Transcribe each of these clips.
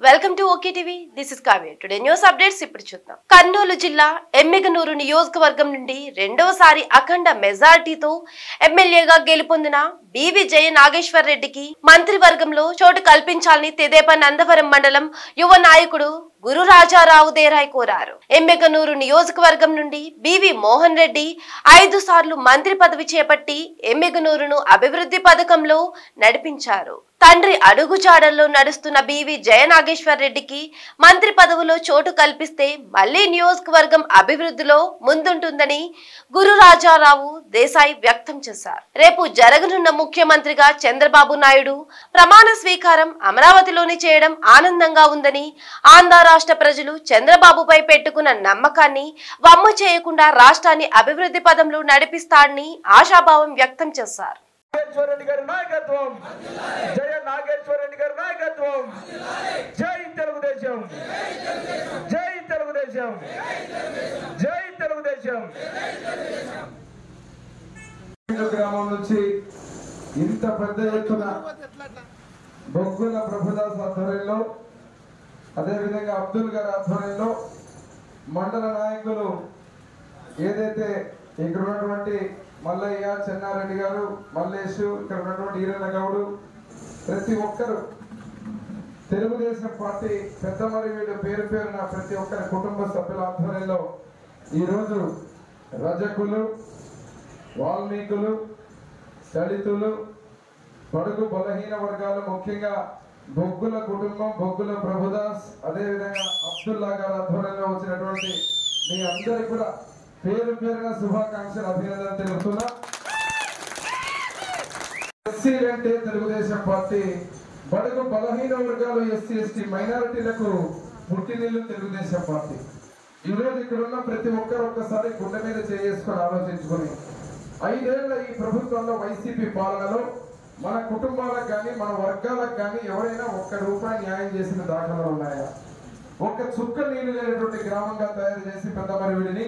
Welcome to okay TV. This is Kavya. Today news updates ఇప్పుడు చూద్దాం. కర్నూలు జిల్లా ఎమ్మిగనూరు నియోజకవర్గం నుండి రెండవసారి అఖండ మెజార్టీతో ఎమ్మెల్యేగా గెలుపొందిన బివి జయ నాగేశ్వర్ రెడ్డికి మంత్రివర్గంలో చోటు కల్పించాలని తెదేపా నందవరం మండలం యువ నాయకుడు గురు రాజారావు దేరాయ్ కోరారు. ఎమ్మిగనూరు నియోజకవర్గం నుండి బివి మోహన్ రెడ్డి 5 సార్లు మంత్రి పదవి చేపట్టి ఎమ్మిగనూరును అభివృద్ధి పథకంలో నడిపించారు. తండ్రి అడుగుజాడల్లో నడుస్తున్న బివి జయనాగేశ్వర్ రెడ్డికి మంత్రి పదవిలో చోటు కల్పిస్తే మళ్లీ నియోజకవర్గం అభివృద్ధిలో ముందుంటుందని గురు రాజారావు దేశాయ్ వ్యక్తం చేశారు. రేపు జరగనున్న ముఖ్యమంత్రిగా చంద్రబాబు నాయుడు ప్రమాణ స్వీకారం అమరావతిలోనే చేయడం ఆనందంగా ఉందని, ఆంధ్ర రాష్ట్ర ప్రజలు చంద్రబాబుపై పెట్టుకున్న నమ్మకాన్ని వమ్ము చేయకుండా రాష్ట్రాన్ని అభివృద్ధి పదంలో నడిపిస్తాడని ఆశాభావం వ్యక్తం చేశారు. నాగేశ్వర రెడ్డి గారి నాయకత్వం, జయ నాగేశ్వర రెడ్డి గారి నాయకత్వం, జై తెలుగుదేశం, జై తెలుగుదేశం, జై తెలుగుదేశం. గ్రామం నుంచి ఇంత పెద్ద ఎత్తున బొగ్గుల ప్రభుదాస్ ఆధ్వర్యంలో, అదేవిధంగా అబ్దుల్ గారి ఆధ్వర్యంలో మండల నాయకులు ఏదైతే ఇక్కడ ఉన్నటువంటి మల్లయ్య, చెన్నారెడ్డి గారు, మల్లేషు, ఇక్కడ ఉన్నటువంటి ఈరన్న గౌడు, ప్రతి ఒక్కరు తెలుగుదేశం పార్టీ పెద్దమరివీడు పేరు పేరున ప్రతి ఒక్కరి కుటుంబ సభ్యుల ఆధ్వర్యంలో ఈరోజు రజకులు, వాల్మీకులు, దళితులు, బడుగు బలహీన వర్గాలు, ముఖ్యంగా బొగ్గుల కుటుంబం, బొగ్గుల ప్రభుదాస్, అదేవిధంగా అబ్దుల్లా గారి ఆధ్వర్యంలో వచ్చినటువంటి మీ అందరికీ కూడా పేరు పేరున శుభాకాంక్షలు, అభినందనలు తెలుపుతున్నా. ఎస్సీ అంటే తెలుగుదేశం పార్టీ, బడుగు బలహీన వర్గాలు, ఎస్సీ ఎస్టీ మైనారిటీలకు పుట్టినిల్లు తెలుగుదేశం పార్టీ. ఈరోజు ఇక్కడ ఉన్న ప్రతి ఒక్కరు ఒక్కసారి గుండె మీద చేసుకొని ఆలోచించుకొని 5 ఏళ్ల ఈ ప్రభుత్వంలో వైసీపీ పాలనలో మన కుటుంబాలకు కానీ మన వర్గాలకు కానీ ఎవరైనా ₹1 న్యాయం చేసిన దాఖలాలు ఉన్నాయా? ఒక్క చుక్క నీళ్లు లేనటువంటి గ్రామంగా తయారు చేసి పెద్దమరివిడిని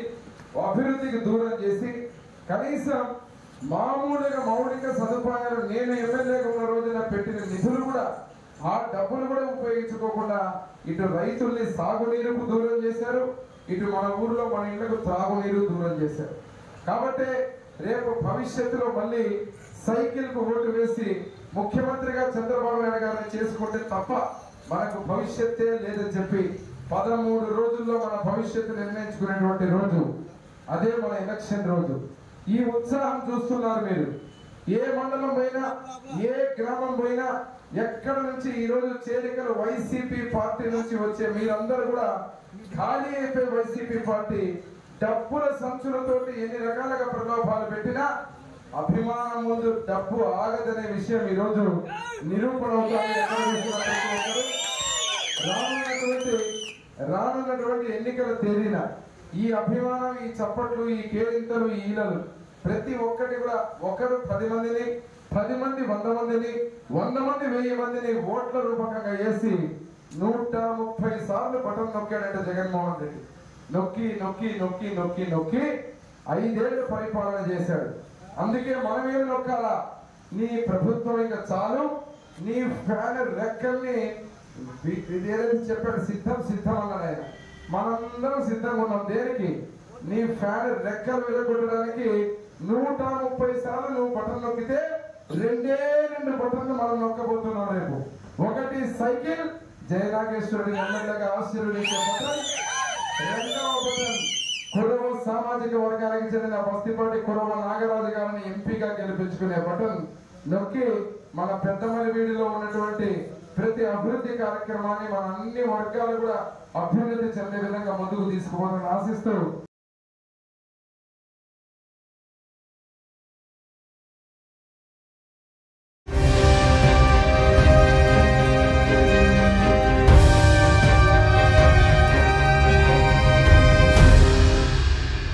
అభివృద్ధికి దూరం చేసి కనీసం మామూలుగా మౌలిక సదుపాయాలు నేను ఎమ్మెల్యేగా ఉన్న రోజున పెట్టిన నిధులు కూడా, ఆ డబ్బులు కూడా ఉపయోగించుకోకుండా ఇటు రైతుల్ని సాగునీరుకు దూరం చేశారు, ఇటు మన ఊర్లో మన ఇళ్లకు త్రాగునీరు దూరం చేశారు. కాబట్టి రేపు భవిష్యత్తులో మళ్ళీ సైకిల్ కు ఓటు వేసి ముఖ్యమంత్రిగా చంద్రబాబు నాయుడు గారిని చేసుకుంటే తప్ప మనకు భవిష్యత్తే లేదని చెప్పి 13 రోజుల్లో మన భవిష్యత్తు నిర్ణయించుకునేటువంటి రోజు అదే మన ఎలక్షన్ రోజు. ఈ ఉత్సాహం చూస్తున్నారు మీరు. ఏ మండలం పోయినా, ఏ గ్రామం పోయినా, ఎక్కడ నుంచి ఈ రోజు చేరికలు వైసీపీ పార్టీ నుంచి వచ్చే మీరందరూ కూడా ఖాళీ అయిపోయి వైసీపీ పార్టీ డబ్బుల సంచులతోటి ఎన్ని రకాలుగా ప్రలోభాలు పెట్టినా అభిమానం ముందు డబ్బు ఆగదనే విషయం ఈ రోజు నిరూపణ అవుతుంది. రానున్నటువంటి ఎన్నికల తేదీన ఈ అభిమానం, ఈ చప్పట్లు, ఈ కేరింతలు, ఈ ఈలలు ప్రతి ఒక్కటి కూడా ఒకరు 10 మందిని, 10 మంది 100 మందిని, 100 మంది 1000 మందిని ఓట్ల రూపకంగా వేసి 130 సార్లు బటన్ నొక్కాడంటే జగన్మోహన్ రెడ్డి. నొక్కి నొక్కి నొక్కి నొక్కి నొక్కి 5 ఏళ్లు పరిపాలన చేశాడు. అందుకే మనమేం నొక్కాలా? నీ ప్రభుత్వం ఇంకా చాలు, నీ ఫ్యాన్ రెక్కల్ని చెప్పాడు, సిద్ధం సిద్ధం అన్నాడు ఆయన. మనందరం సిద్ధంగా ఉన్నాం దేనికి? నీ ఫ్యాన్ రెక్కలు విరగొట్టడానికి 130 సార్లు నువ్వు బటన్ నొక్కితే 2 బటన్లు మనం నొక్కబోతున్నాం రేపు. ఒకటి సైకిల్, జయనాగేశ్వరుడి ఎమ్మెల్యేగా ఆశీర్వదించే బటన్. రెండవ బటన్ కురవ సామాజిక వర్గానికి చెందిన బస్తిపాటి కురవ నాగరాజు గారిని ఎంపీగా గెలిపించుకునే బటన్ నొక్కి మన పెద్దమరివీడిలో ఉన్నటువంటి ప్రతి అభివృద్ధి కార్యక్రమాన్ని మన అన్ని వర్గాలు కూడా అభ్యున్నతి చెందే విధంగా ముందుకు తీసుకుపోవాలని ఆశిస్తూ